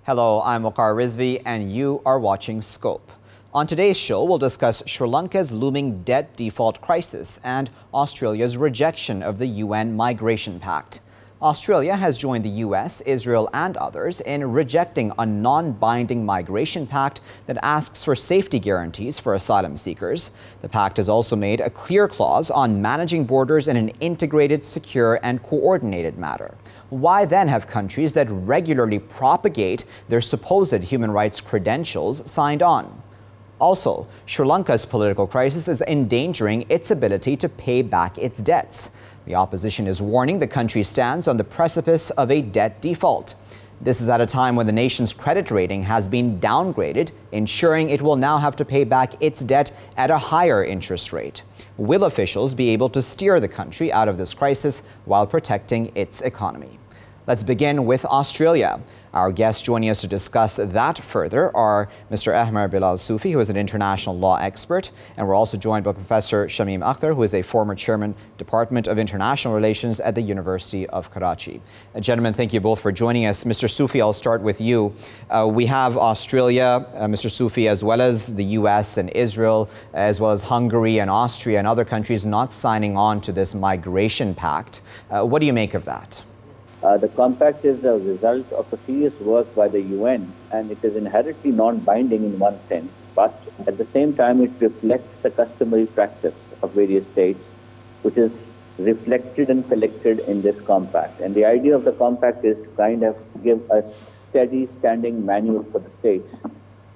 Hello, I'm Waqar Rizvi and you are watching Scope. On today's show, we'll discuss Sri Lanka's looming debt default crisis and Australia's rejection of the UN Migration Pact. Australia has joined the US, Israel and others in rejecting a non-binding migration pact that asks for safety guarantees for asylum seekers. The pact has also made a clear clause on managing borders in an integrated, secure and coordinated manner. Why then have countries that regularly propagate their supposed human rights credentials signed on? Also, Sri Lanka's political crisis is endangering its ability to pay back its debts. The opposition is warning the country stands on the precipice of a debt default. This is at a time when the nation's credit rating has been downgraded, ensuring it will now have to pay back its debt at a higher interest rate. Will officials be able to steer the country out of this crisis while protecting its economy? Let's begin with Australia. Our guests joining us to discuss that further are Mr. Ahmer Bilal Soofi, who is an international law expert, and we're also joined by Professor Shameen Akhtar, who is a former chairman, Department of International Relations at the University of Karachi. Gentlemen, thank you both for joining us. Mr. Soofi, I'll start with you. We have Australia, Mr. Soofi, as well as the US and Israel, as well as Hungary and Austria and other countries not signing on to this migration pact. What do you make of that? The compact is a result of a serious work by the UN, and it is inherently non-binding in one sense, but at the same time it reflects the customary practice of various states, which is reflected and collected in this compact. And the idea of the compact is to kind of give a steady standing manual for the states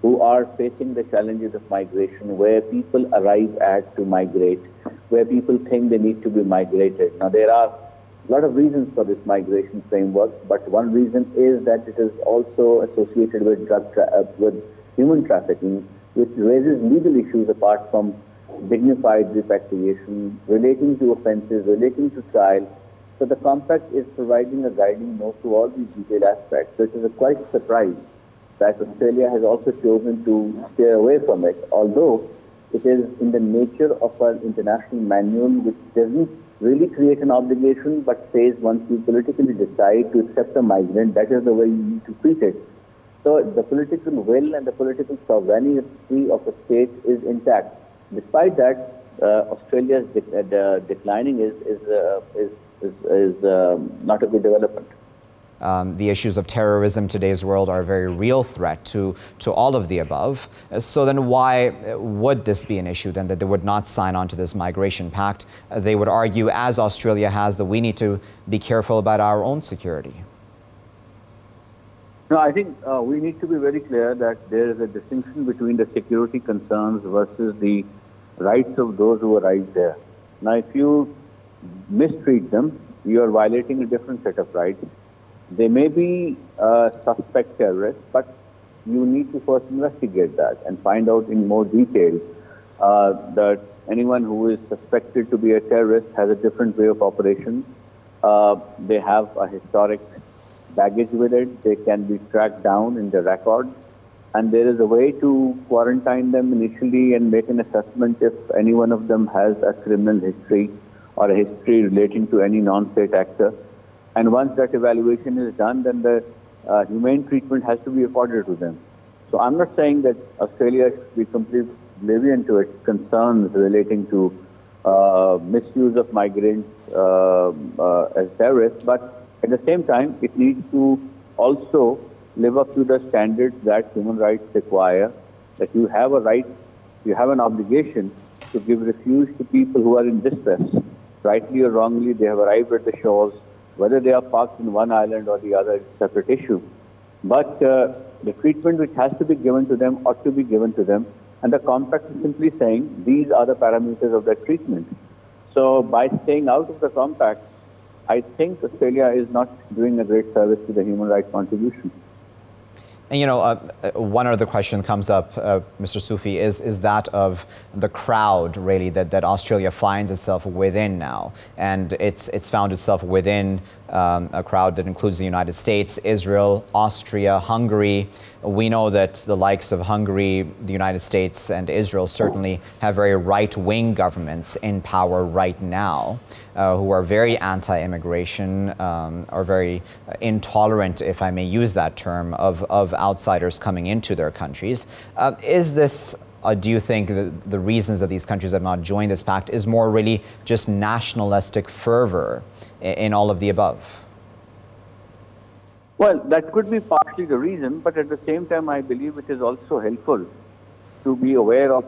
who are facing the challenges of migration, where people arrive at to migrate, where people think they need to be migrated. Now, there are a lot of reasons for this migration framework, but one reason is that it is also associated with with human trafficking, which raises legal issues apart from dignified repatriation, relating to offences, relating to trial. So the compact is providing a guiding note to all these detailed aspects. So it is a quite surprise that Australia has also chosen to steer away from it, although it is in the nature of an international manual which doesn't really create an obligation, but says once you politically decide to accept a migrant, that is the way you need to treat it. So the political will and the political sovereignty of a state is intact. Despite that, Australia's declining is not a good development. The issues of terrorism in today's world are a very real threat to all of the above. So then why would this be an issue then, that they would not sign on to this migration pact? They would argue, as Australia has, that we need to be careful about our own security. No, I think we need to be very clear that there is a distinction between the security concerns versus the rights of those who arrive there. Now, if you mistreat them, you are violating a different set of rights. They may be suspect terrorists, but you need to first investigate that and find out in more detail that anyone who is suspected to be a terrorist has a different way of operation. They have a historic baggage with it. They can be tracked down in the records. And there is a way to quarantine them initially and make an assessment if any one of them has a criminal history or a history relating to any non-state actor. And once that evaluation is done, then the humane treatment has to be accorded to them. So I'm not saying that Australia should be completely oblivion to its concerns relating to misuse of migrants as terrorists, but at the same time, it needs to also live up to the standards that human rights require, that you have a right, you have an obligation to give refuge to people who are in distress. Rightly or wrongly, they have arrived at the shores. Whether they are parked in one island or the other is a separate issue. But the treatment which has to be given to them ought to be given to them. And the compact is simply saying these are the parameters of that treatment. So by staying out of the compact, I think Australia is not doing a great service to the human rights contribution. And, you know, one other question comes up, Mr. Soofi, is that of the crowd, really, that Australia finds itself within now. And it's found itself within a crowd that includes the United States, Israel, Austria, Hungary. We know that the likes of Hungary, the United States, and Israel certainly have very right-wing governments in power right now, who are very anti-immigration, are very intolerant, if I may use that term, of outsiders coming into their countries. Is this, do you think that the reasons that these countries have not joined this pact is more really just nationalistic fervor in all of the above? Well, that could be partly the reason, but at the same time, I believe it is also helpful to be aware of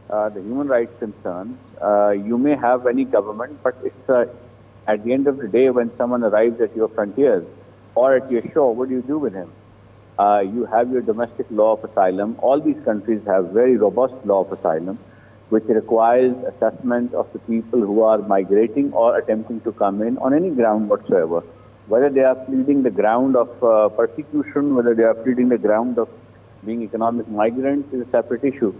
the human rights concerns. You may have any government, but it's at the end of the day, when someone arrives at your frontiers or at your shore, what do you do with him? You have your domestic law of asylum. All these countries have very robust law of asylum, which requires assessment of the people who are migrating or attempting to come in on any ground whatsoever. Whether they are pleading the ground of persecution, whether they are pleading the ground of being economic migrants is a separate issue.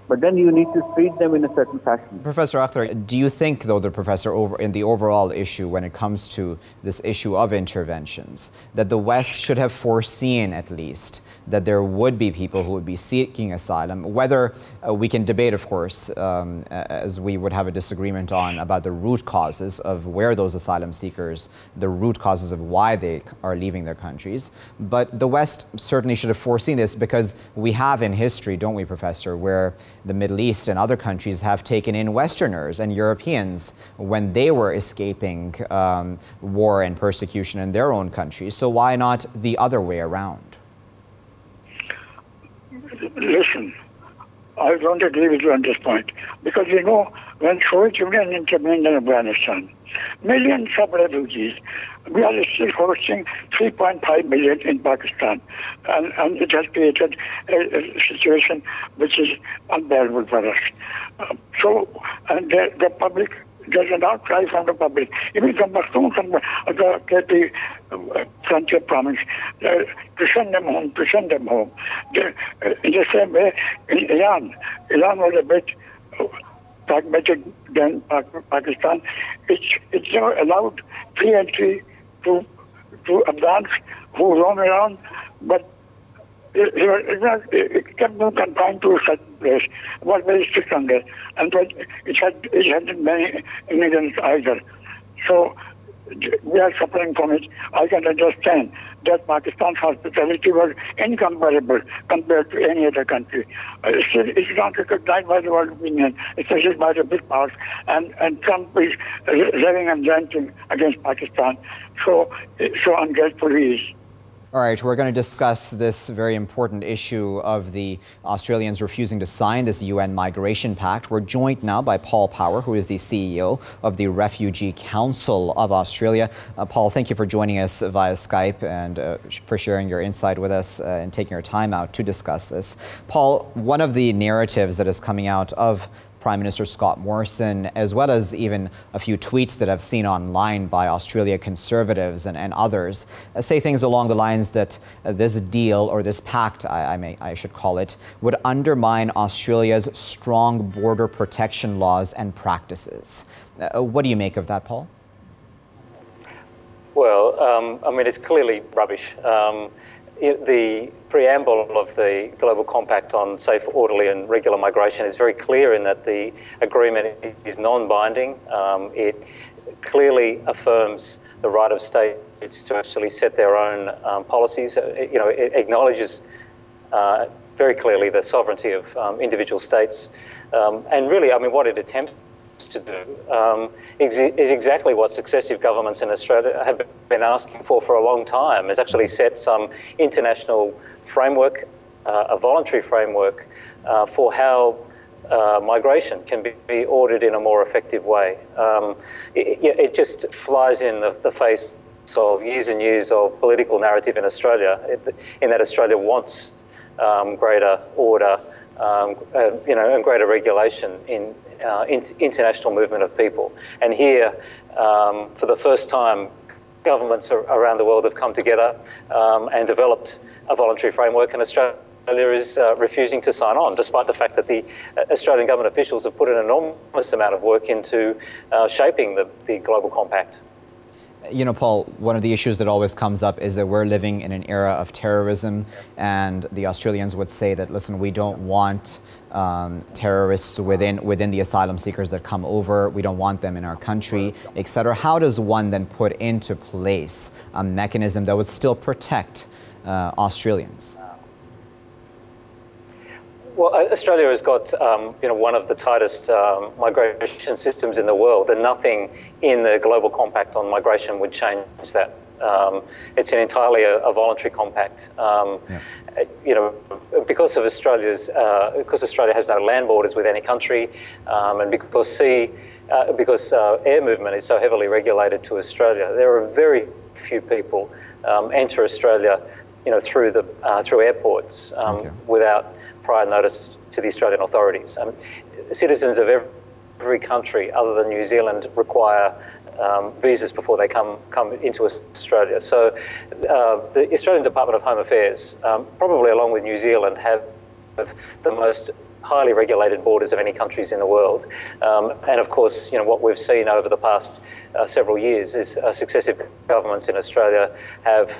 But then you need to treat them in a certain fashion. Professor Akhtar, do you think, though, in the overall issue, when it comes to this issue of interventions, that the West should have foreseen, at least, that there would be people who would be seeking asylum, whether we can debate, of course, as we would have a disagreement on about the root causes of where those asylum seekers, the root causes of why they are leaving their countries. But the West certainly should have foreseen this, because we have in history, don't we, Professor, where the Middle East and other countries have taken in Westerners and Europeans when they were escaping war and persecution in their own countries. So why not the other way around? Listen, I don't agree with you on this point. Because, you know, when Soviet Union intervened in Afghanistan, millions of refugees, we are still hosting 3.5 million in Pakistan. And it has created a situation which is unbearable for us. And the public, there's an outcry from the public. Even from Pakistan, from the KP frontier province, to send them home, to send them home. In the same way, in Iran was a bit pragmatic than Pakistan. It's now allowed free entry to Afghans who roam around, but it kept them confined to a certain place. It was very strict on that, and it hadn't many immigrants either. So we are suffering from it. I can understand that Pakistan's hospitality was incomparable compared to any other country. Still, it's not recognized by the world opinion, especially by the big powers. And Trump is raving and ranting against Pakistan. So ungrateful he is. All right, we're going to discuss this very important issue of the Australians refusing to sign this UN Migration Pact. We're joined now by Paul Power, who is the CEO of the Refugee Council of Australia. Paul, thank you for joining us via Skype and for sharing your insight with us and taking your time out to discuss this. Paul, one of the narratives that is coming out of Prime Minister Scott Morrison, as well as even a few tweets that I've seen online by Australia conservatives and others, say things along the lines that this deal, or this pact, I should call it, would undermine Australia's strong border protection laws and practices. What do you make of that, Paul? Well, I mean, it's clearly rubbish. The preamble of the Global Compact on safe, orderly and regular migration is very clear in that the agreement is non-binding. It clearly affirms the right of states to actually set their own policies. It acknowledges very clearly the sovereignty of individual states. And really, I mean, what it attempts to do is exactly what successive governments in Australia have been asking for a long time, is actually set some international framework, a voluntary framework for how migration can be ordered in a more effective way. It just flies in the face of years and years of political narrative in Australia, in that Australia wants greater order, and greater regulation in international movement of people. And here, for the first time, governments around the world have come together and developed a voluntary framework, and Australia is refusing to sign on, despite the fact that the Australian government officials have put an enormous amount of work into shaping the Global Compact. You know, Paul, one of the issues that always comes up is that we're living in an era of terrorism, and the Australians would say that, listen, we don't want terrorists within the asylum seekers that come over. We don't want them in our country, etc. How does one then put into place a mechanism that would still protect Australians? Well, Australia has got one of the tightest migration systems in the world, and nothing in the Global Compact on migration would change that. It's entirely a voluntary compact. Because of because Australia has no land borders with any country, and because air movement is so heavily regulated to Australia, there are very few people enter Australia, through airports without prior notice to the Australian authorities. Citizens of every country other than New Zealand require visas before they come into Australia. So the Australian Department of Home Affairs, probably along with New Zealand, have the most highly regulated borders of any countries in the world. And of course, what we've seen over the past several years is successive governments in Australia have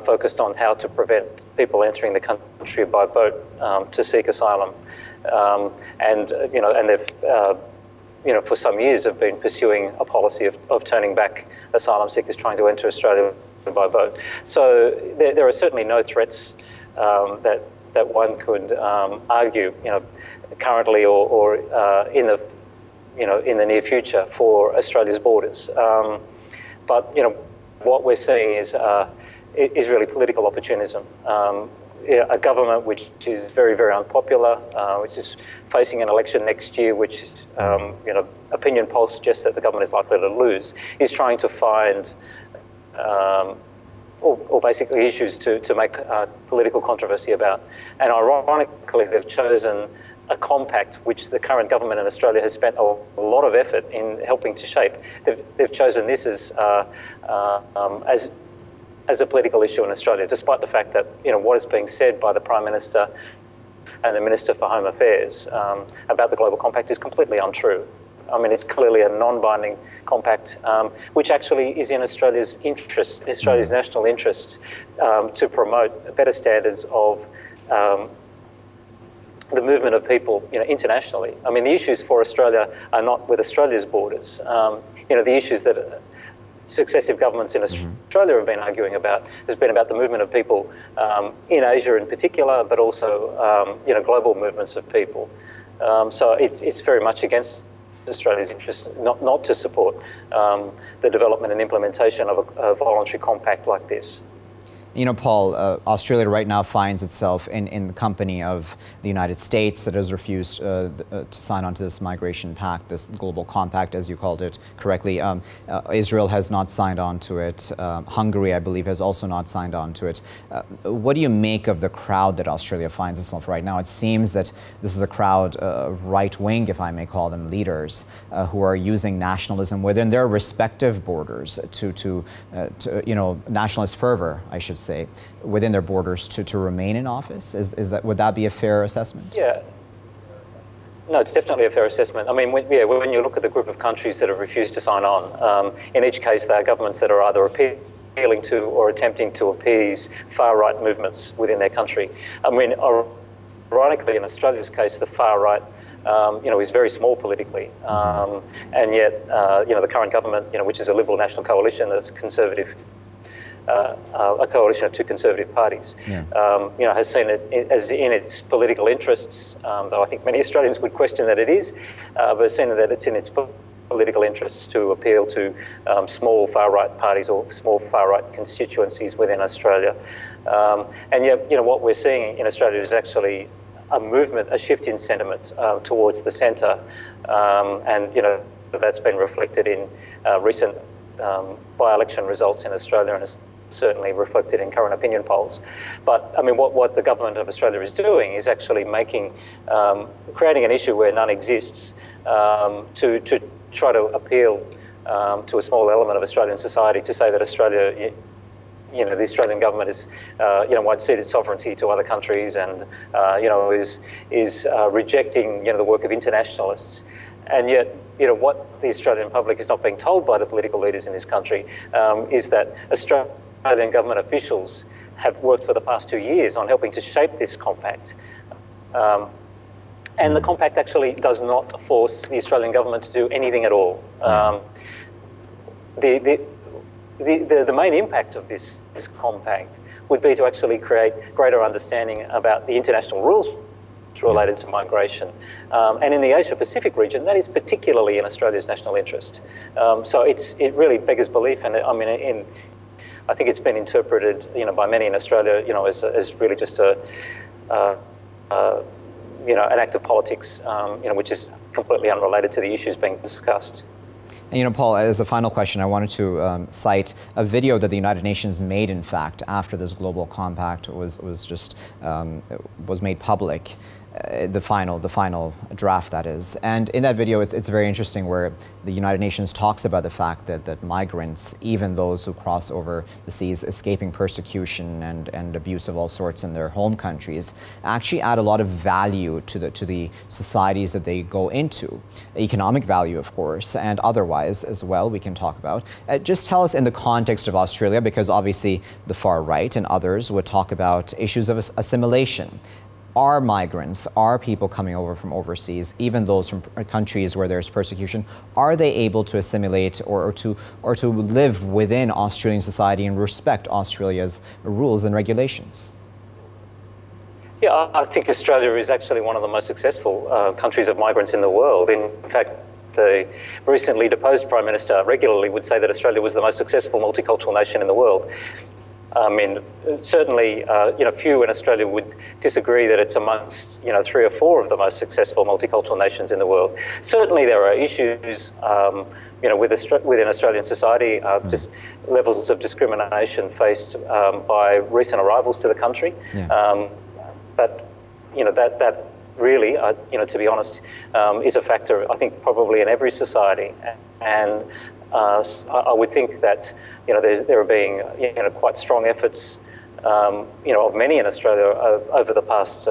focused on how to prevent people entering the country by boat to seek asylum. And they've, for some years have been pursuing a policy of turning back asylum seekers trying to enter Australia by boat. So there are certainly no threats that one could argue, currently or in the near future for Australia's borders. But what we're seeing is really political opportunism. A government which is very, very unpopular, which is facing an election next year, which opinion polls suggest that the government is likely to lose, is trying to find or basically issues to make political controversy about. And ironically, they've chosen a compact which the current government in Australia has spent a lot of effort in helping to shape. They've chosen this as a political issue in Australia, despite the fact that what is being said by the Prime Minister and the Minister for Home Affairs about the Global Compact is completely untrue. I mean, it's clearly a non-binding compact, which actually is in Australia's interest, Australia's national interests, to promote better standards of the movement of people, internationally. I mean, the issues for Australia are not with Australia's borders. The issues that successive governments in Australia have been arguing about has been about the movement of people in Asia in particular, but also, global movements of people. So it's very much against Australia's interest not to support the development and implementation of a voluntary compact like this. Paul, Australia right now finds itself in the company of the United States that has refused to sign on to this migration pact, this global compact, as you called it correctly. Israel has not signed on to it. Hungary, I believe, has also not signed on to it. What do you make of the crowd that Australia finds itself right now? It seems that this is a crowd, right-wing, if I may call them, leaders who are using nationalism within their respective borders to nationalist fervor, I should say, within their borders to remain in office? Would that be a fair assessment? Yeah. No, it's definitely a fair assessment. I mean, when you look at the group of countries that have refused to sign on, in each case they are governments that are either appealing to or attempting to appease far-right movements within their country. I mean, ironically, in Australia's case, the far-right is very small politically, and yet, the current government, which is a Liberal National Coalition, that's conservative, a coalition of two conservative parties, has seen it as in its political interests, though I think many Australians would question that it is, but has seen that it's in its political interests to appeal to small far-right parties or small far-right constituencies within Australia. And yet, what we're seeing in Australia is actually a movement, a shift in sentiment towards the centre, and that's been reflected in recent by-election results in Australia, and is certainly reflected in current opinion polls. But I mean, what the government of Australia is doing is actually creating an issue where none exists, to try to appeal to a small element of Australian society to say that Australia, the Australian government is, won't cede its sovereignty to other countries, and is rejecting, the work of internationalists. And yet, what the Australian public is not being told by the political leaders in this country is that Australian government officials have worked for the past 2 years on helping to shape this compact. And the compact actually does not force the Australian government to do anything at all. The main impact of this compact would be to actually create greater understanding about the international rules related to migration. And in the Asia-Pacific region, that is particularly in Australia's national interest. So it really beggars belief, and I mean, I think it's been interpreted, by many in Australia, as really just an act of politics, which is completely unrelated to the issues being discussed. And Paul, as a final question, I wanted to cite a video that the United Nations made, in fact, after this global compact was made public. The final draft, that is. And in that video, it's very interesting, where the United Nations talks about the fact that migrants, even those who cross over the seas escaping persecution and abuse of all sorts in their home countries, actually add a lot of value to the societies that they go into. Economic value, of course, and otherwise as well, we can talk about. Just tell us, in the context of Australia, because obviously the far right and others would talk about issues of assimilation. Are migrants, are people coming over from overseas, even those from countries where there's persecution, are they able to assimilate or to live within Australian society and respect Australia's rules and regulations? Yeah, I think Australia is actually one of the most successful countries of migrants in the world. In fact, the recently deposed Prime Minister regularly would say that Australia was the most successful multicultural nation in the world. I mean, certainly, few in Australia would disagree that it's amongst, 3 or 4 of the most successful multicultural nations in the world. Certainly, there are issues, within Australian society, just levels of discrimination faced by recent arrivals to the country. Yeah. But that really, to be honest, is a factor, I think, probably in every society. And I would think that there are being quite strong efforts of many in Australia over the past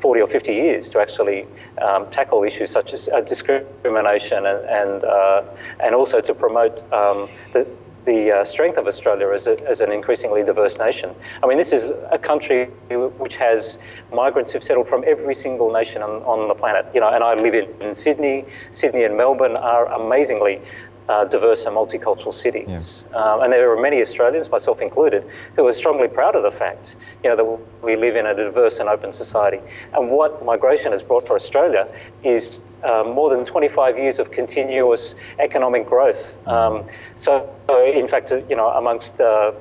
40 or 50 years to actually tackle issues such as discrimination and also to promote the strength of Australia as an increasingly diverse nation. I mean, this is a country which has migrants who've settled from every single nation on the planet. And I live in Sydney. Sydney and Melbourne are amazingly diverse and multicultural cities. Yeah. And there are many Australians, myself included, who are strongly proud of the fact that we live in a diverse and open society. And what migration has brought for Australia is more than 25 years of continuous economic growth. So in fact, amongst the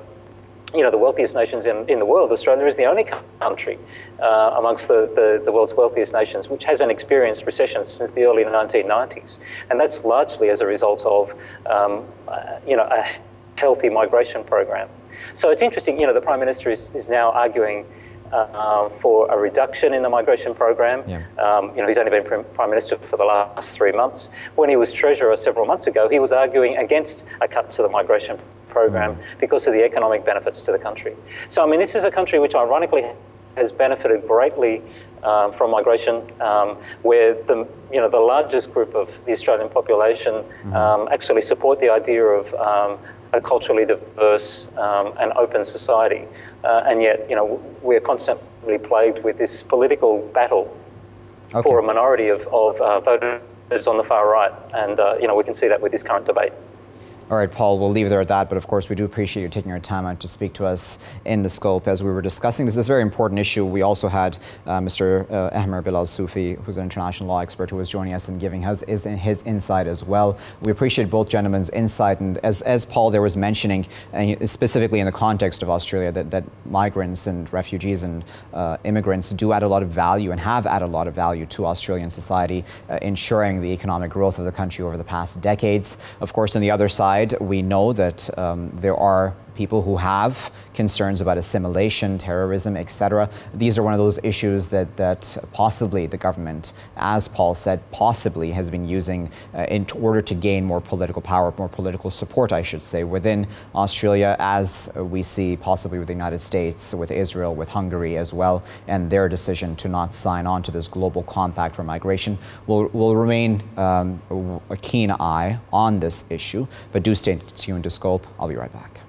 wealthiest nations in the world, Australia is the only country amongst the world's wealthiest nations which hasn't experienced recession since the early 1990s. And that's largely as a result of, a healthy migration program. So it's interesting, the Prime Minister is now arguing for a reduction in the migration program. Yeah. He's only been Prime Minister for the last 3 months. When he was Treasurer several months ago, he was arguing against a cut to the migration program because of the economic benefits to the country. So, I mean, this is a country which ironically has benefited greatly from migration, where the largest group of the Australian population actually support the idea of a culturally diverse and open society. And yet, we're constantly plagued with this political battle for a minority of voters on the far right. And, we can see that with this current debate. All right, Paul, we'll leave it there at that. But of course, we do appreciate you taking your time out to speak to us in the scope as we were discussing. This is a very important issue. We also had Mr. Ahmer Bilal Soofi, who's an international law expert, who was joining us and giving his insight as well. We appreciate both gentlemen's insight. And as Paul there was mentioning, specifically in the context of Australia, that migrants and refugees and immigrants do add a lot of value and have added a lot of value to Australian society, ensuring the economic growth of the country over the past decades. Of course, on the other side, we know that there are people who have concerns about assimilation, terrorism, etc. These are one of those issues that possibly the government, as Paul said, possibly has been using in order to gain more political power, more political support, I should say, within Australia, as we see possibly with the United States, with Israel, with Hungary as well, and their decision to not sign on to this global compact for migration. Will remain a keen eye on this issue, but do stay tuned to Scope. I'll be right back.